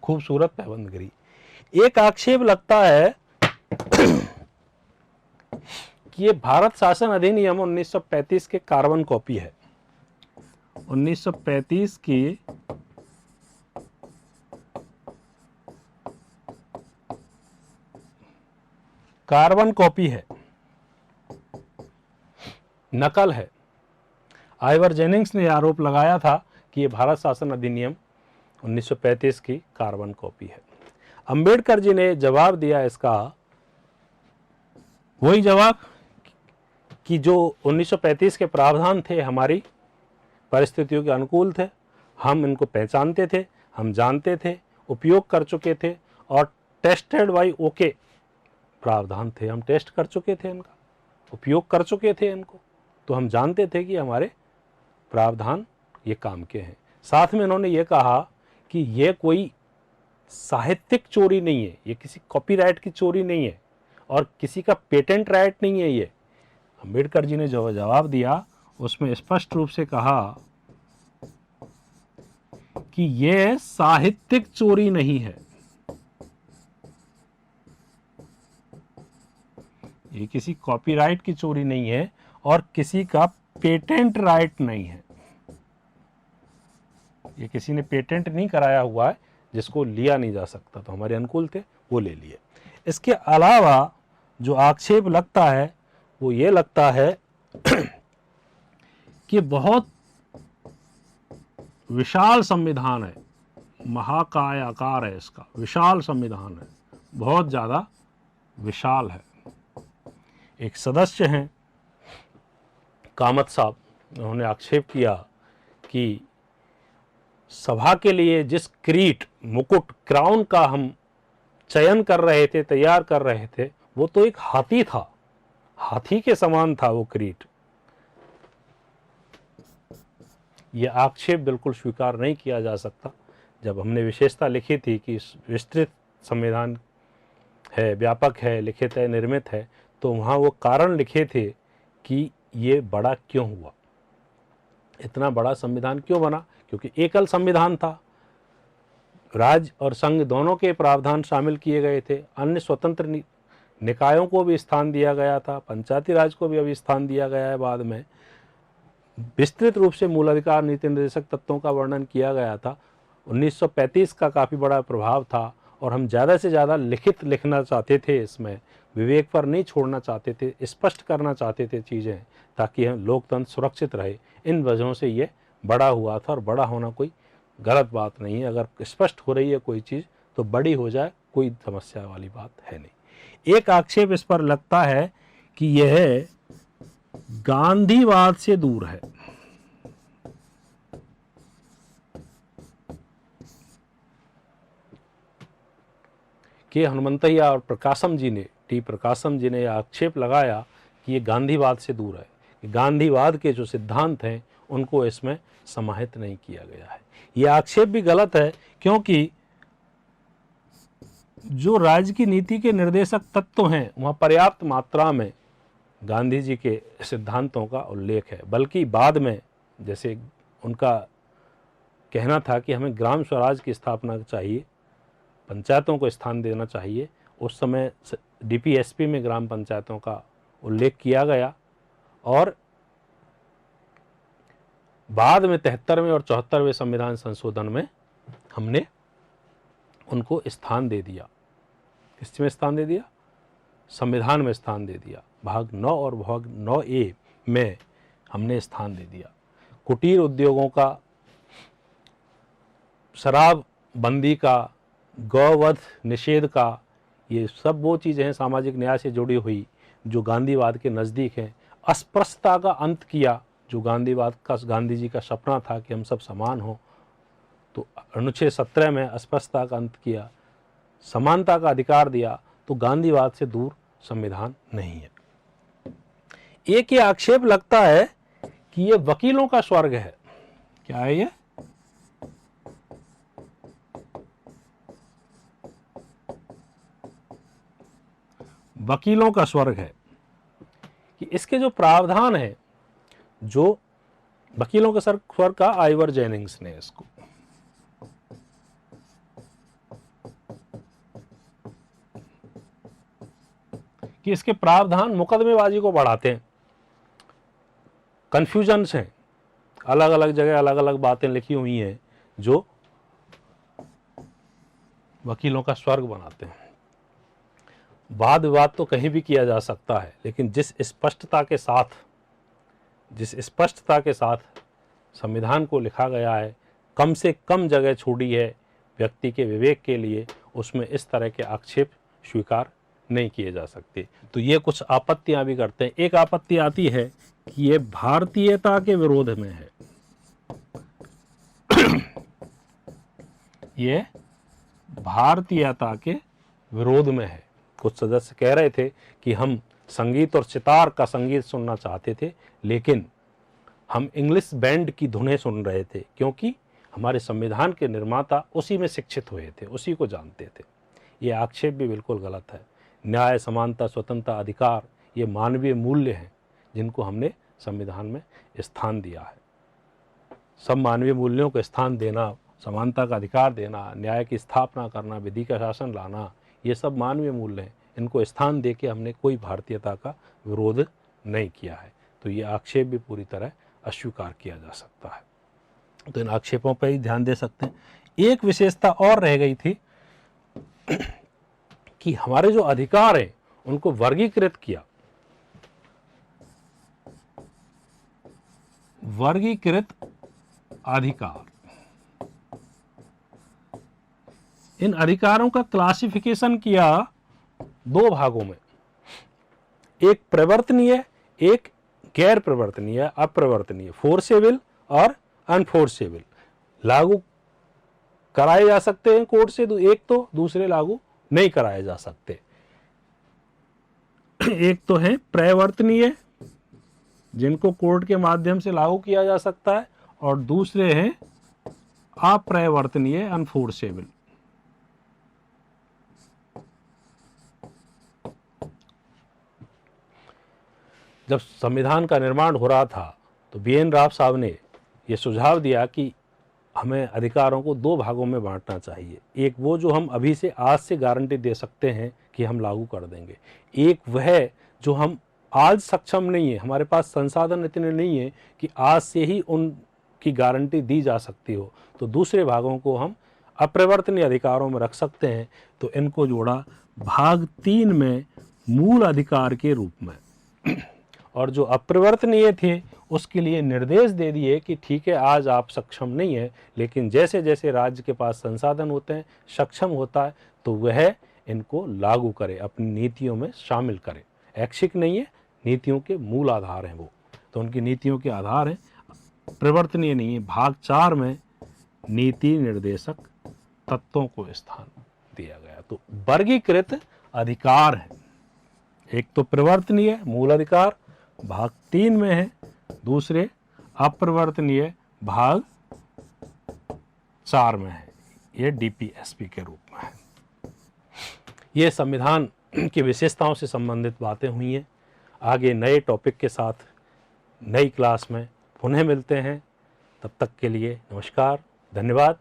खूबसूरत पैबंदगिरी। एक आक्षेप लगता है कि ये भारत शासन अधिनियम 1935 के कार्बन कॉपी है। 1935 की कार्बन कॉपी है, नकल है। आइवर जेनिंग्स ने आरोप लगाया था कि ये भारत शासन अधिनियम 1935 की कार्बन कॉपी है। अंबेडकर जी ने जवाब दिया इसका, वही जवाब कि जो 1935 के प्रावधान थे हमारी परिस्थितियों के अनुकूल थे, हम इनको पहचानते थे, हम जानते थे, उपयोग कर चुके थे, और टेस्टेड बाई ओके प्रावधान थे, हम टेस्ट कर चुके थे, इनका उपयोग कर चुके थे इनको, तो हम जानते थे कि हमारे प्रावधान ये काम के हैं। साथ में इन्होंने ये कहा कि ये कोई साहित्यिक चोरी नहीं है, ये किसी कॉपीराइट की चोरी नहीं है, और किसी का पेटेंट राइट नहीं है। ये अंबेडकर जी ने जो जवाब दिया उसमें स्पष्ट रूप से कहा कि ये साहित्यिक चोरी नहीं है, ये किसी कॉपीराइट की चोरी नहीं है, और किसी का पेटेंट राइट नहीं है। ये किसी ने पेटेंट नहीं कराया हुआ है जिसको लिया नहीं जा सकता, तो हमारे अनुकूल थे वो ले लिए। इसके अलावा जो आक्षेप लगता है वो ये लगता है कि बहुत विशाल संविधान है, महाकाय आकार है इसका, विशाल संविधान है, बहुत ज़्यादा विशाल है। एक सदस्य हैं कामत साहब, उन्होंने आक्षेप किया कि सभा के लिए जिस किरीट, मुकुट, क्राउन का हम चयन कर रहे थे, तैयार कर रहे थे, वो तो एक हाथी था, हाथी के समान था वो किरीट। ये आक्षेप बिल्कुल स्वीकार नहीं किया जा सकता। जब हमने विशेषता लिखी थी कि विस्तृत संविधान है, व्यापक है, लिखित है, निर्मित है, तो वहाँ वो कारण लिखे थे कि ये बड़ा क्यों हुआ, इतना बड़ा संविधान क्यों बना, क्योंकि एकल संविधान था, राज्य और संघ दोनों के प्रावधान शामिल किए गए थे, अन्य स्वतंत्र निकायों को भी स्थान दिया गया था, पंचायती राज को भी अभी स्थान दिया गया है बाद में, विस्तृत रूप से मूलाधिकार नीति निर्देशक तत्वों का वर्णन किया गया था। 1935 का काफ़ी बड़ा प्रभाव था, और हम ज़्यादा से ज़्यादा लिखित लिखना चाहते थे, इसमें विवेक पर नहीं छोड़ना चाहते थे, स्पष्ट करना चाहते थे चीज़ें, ताकि हम लोकतंत्र सुरक्षित रहे। इन वजहों से ये बड़ा हुआ था, और बड़ा होना कोई गलत बात नहीं है। अगर स्पष्ट हो रही है कोई चीज़ तो बड़ी हो जाए, कोई समस्या वाली बात है नहीं। एक आक्षेप इस पर लगता है कि यह गांधीवाद से दूर है। के हनुमंतैया और प्रकाशम जी ने, टी प्रकाशम जी ने आक्षेप लगाया कि ये गांधीवाद से दूर है, कि गांधीवाद के जो सिद्धांत हैं उनको इसमें समाहित नहीं किया गया है। ये आक्षेप भी गलत है, क्योंकि जो राज्य की नीति के निर्देशक तत्व हैं वहाँ पर्याप्त मात्रा में गांधी जी के सिद्धांतों का उल्लेख है। बल्कि बाद में, जैसे उनका कहना था कि हमें ग्राम स्वराज की स्थापना चाहिए, पंचायतों को स्थान देना चाहिए, उस समय डीपीएसपी में ग्राम पंचायतों का उल्लेख किया गया, और बाद में 73वें और 74वें संविधान संशोधन में हमने उनको स्थान दे दिया। किसमें स्थान दे दिया? संविधान में स्थान दे दिया। भाग 9 और भाग 9A में हमने स्थान दे दिया। कुटीर उद्योगों का, शराब बंदी का, गौवध निषेध का, ये सब वो चीज़ें हैं सामाजिक न्याय से जुड़ी हुई जो गांधीवाद के नज़दीक हैं। अस्पृश्यता का अंत किया, जो गांधीवाद का, गांधी जी का सपना था कि हम सब समान हों, तो अनुच्छेद 17 में अस्पृश्यता का अंत किया, समानता का अधिकार दिया। तो गांधीवाद से दूर संविधान नहीं है। एक ये आक्षेप लगता है कि ये वकीलों का स्वर्ग है। क्या है ये? वकीलों का स्वर्ग है कि इसके जो प्रावधान है, जो वकीलों के स्वर्ग का आइवर जेनिंग्स ने इसको, कि इसके प्रावधान मुकदमेबाजी को बढ़ाते हैं, कंफ्यूजन्स हैं, अलग अलग जगह अलग अलग बातें लिखी हुई हैं जो वकीलों का स्वर्ग बनाते हैं। वाद विवाद तो कहीं भी किया जा सकता है, लेकिन जिस स्पष्टता के साथ संविधान को लिखा गया है, कम से कम जगह छोड़ी है व्यक्ति के विवेक के लिए, उसमें इस तरह के आक्षेप स्वीकार नहीं किए जा सकते। तो ये कुछ आपत्तियां भी करते हैं। एक आपत्ति आती है कि ये भारतीयता के विरोध में है। ये भारतीयता के विरोध में है। कुछ सदस्य कह रहे थे कि हम संगीत और सितार का संगीत सुनना चाहते थे, लेकिन हम इंग्लिश बैंड की धुनें सुन रहे थे, क्योंकि हमारे संविधान के निर्माता उसी में शिक्षित हुए थे, उसी को जानते थे। ये आक्षेप भी बिल्कुल गलत है। न्याय, समानता, स्वतंत्रता, अधिकार, ये मानवीय मूल्य हैं जिनको हमने संविधान में स्थान दिया है। सब मानवीय मूल्यों को स्थान देना, समानता का अधिकार देना, न्याय की स्थापना करना, विधि का शासन लाना, ये सब मानवीय मूल्य हैं। इनको स्थान देके हमने कोई भारतीयता का विरोध नहीं किया है। तो ये आक्षेप भी पूरी तरह अस्वीकार किया जा सकता है। तो इन आक्षेपों पर ही ध्यान दे सकते हैं। एक विशेषता और रह गई थी कि हमारे जो अधिकार हैं उनको वर्गीकृत किया। वर्गीकृत अधिकार, इन अधिकारों का क्लासिफिकेशन किया दो भागों में, एक प्रवर्तनीय, एक गैर प्रवर्तनीय, अप्रवर्तनीय, फोर्सेबल और अनफोर्सेबल। लागू कराए जा सकते हैं कोर्ट से एक, तो दूसरे लागू नहीं कराए जा सकते। एक तो है प्रवर्तनीय, जिनको कोर्ट के माध्यम से लागू किया जा सकता है, और दूसरे हैं अप्रवर्तनीय, अनफोर्सेबल। जब संविधान का निर्माण हो रहा था तो BN राव साहब ने यह सुझाव दिया कि हमें अधिकारों को दो भागों में बांटना चाहिए। एक वो जो हम अभी से, आज से गारंटी दे सकते हैं कि हम लागू कर देंगे, एक वह जो हम आज सक्षम नहीं है, हमारे पास संसाधन इतने नहीं है कि आज से ही उनकी गारंटी दी जा सकती हो, तो दूसरे भागों को हम अप्रवर्तनीय अधिकारों में रख सकते हैं। तो इनको जोड़ा भाग 3 में मूल अधिकार के रूप में, और जो अप्रवर्तनीय थे उसके लिए निर्देश दे दिए कि ठीक है, आज आप सक्षम नहीं है, लेकिन जैसे जैसे राज्य के पास संसाधन होते हैं, सक्षम होता है, तो वह इनको लागू करे, अपनी नीतियों में शामिल करे। ऐच्छिक नहीं है, नीतियों के मूल आधार हैं वो, तो उनकी नीतियों के आधार हैं, प्रवर्तनीय नहीं है। भाग 4 में नीति निर्देशक तत्वों को स्थान दिया गया। तो वर्गीकृत अधिकार है, एक तो प्रवर्तनीय मूल अधिकार भाग 3 में है, दूसरे अप्रवर्तनीय भाग 4 में है। ये DPSP के रूप में है। ये संविधान की विशेषताओं से संबंधित बातें हुई हैं। आगे नए टॉपिक के साथ नई क्लास में पुनः मिलते हैं। तब तक के लिए नमस्कार, धन्यवाद।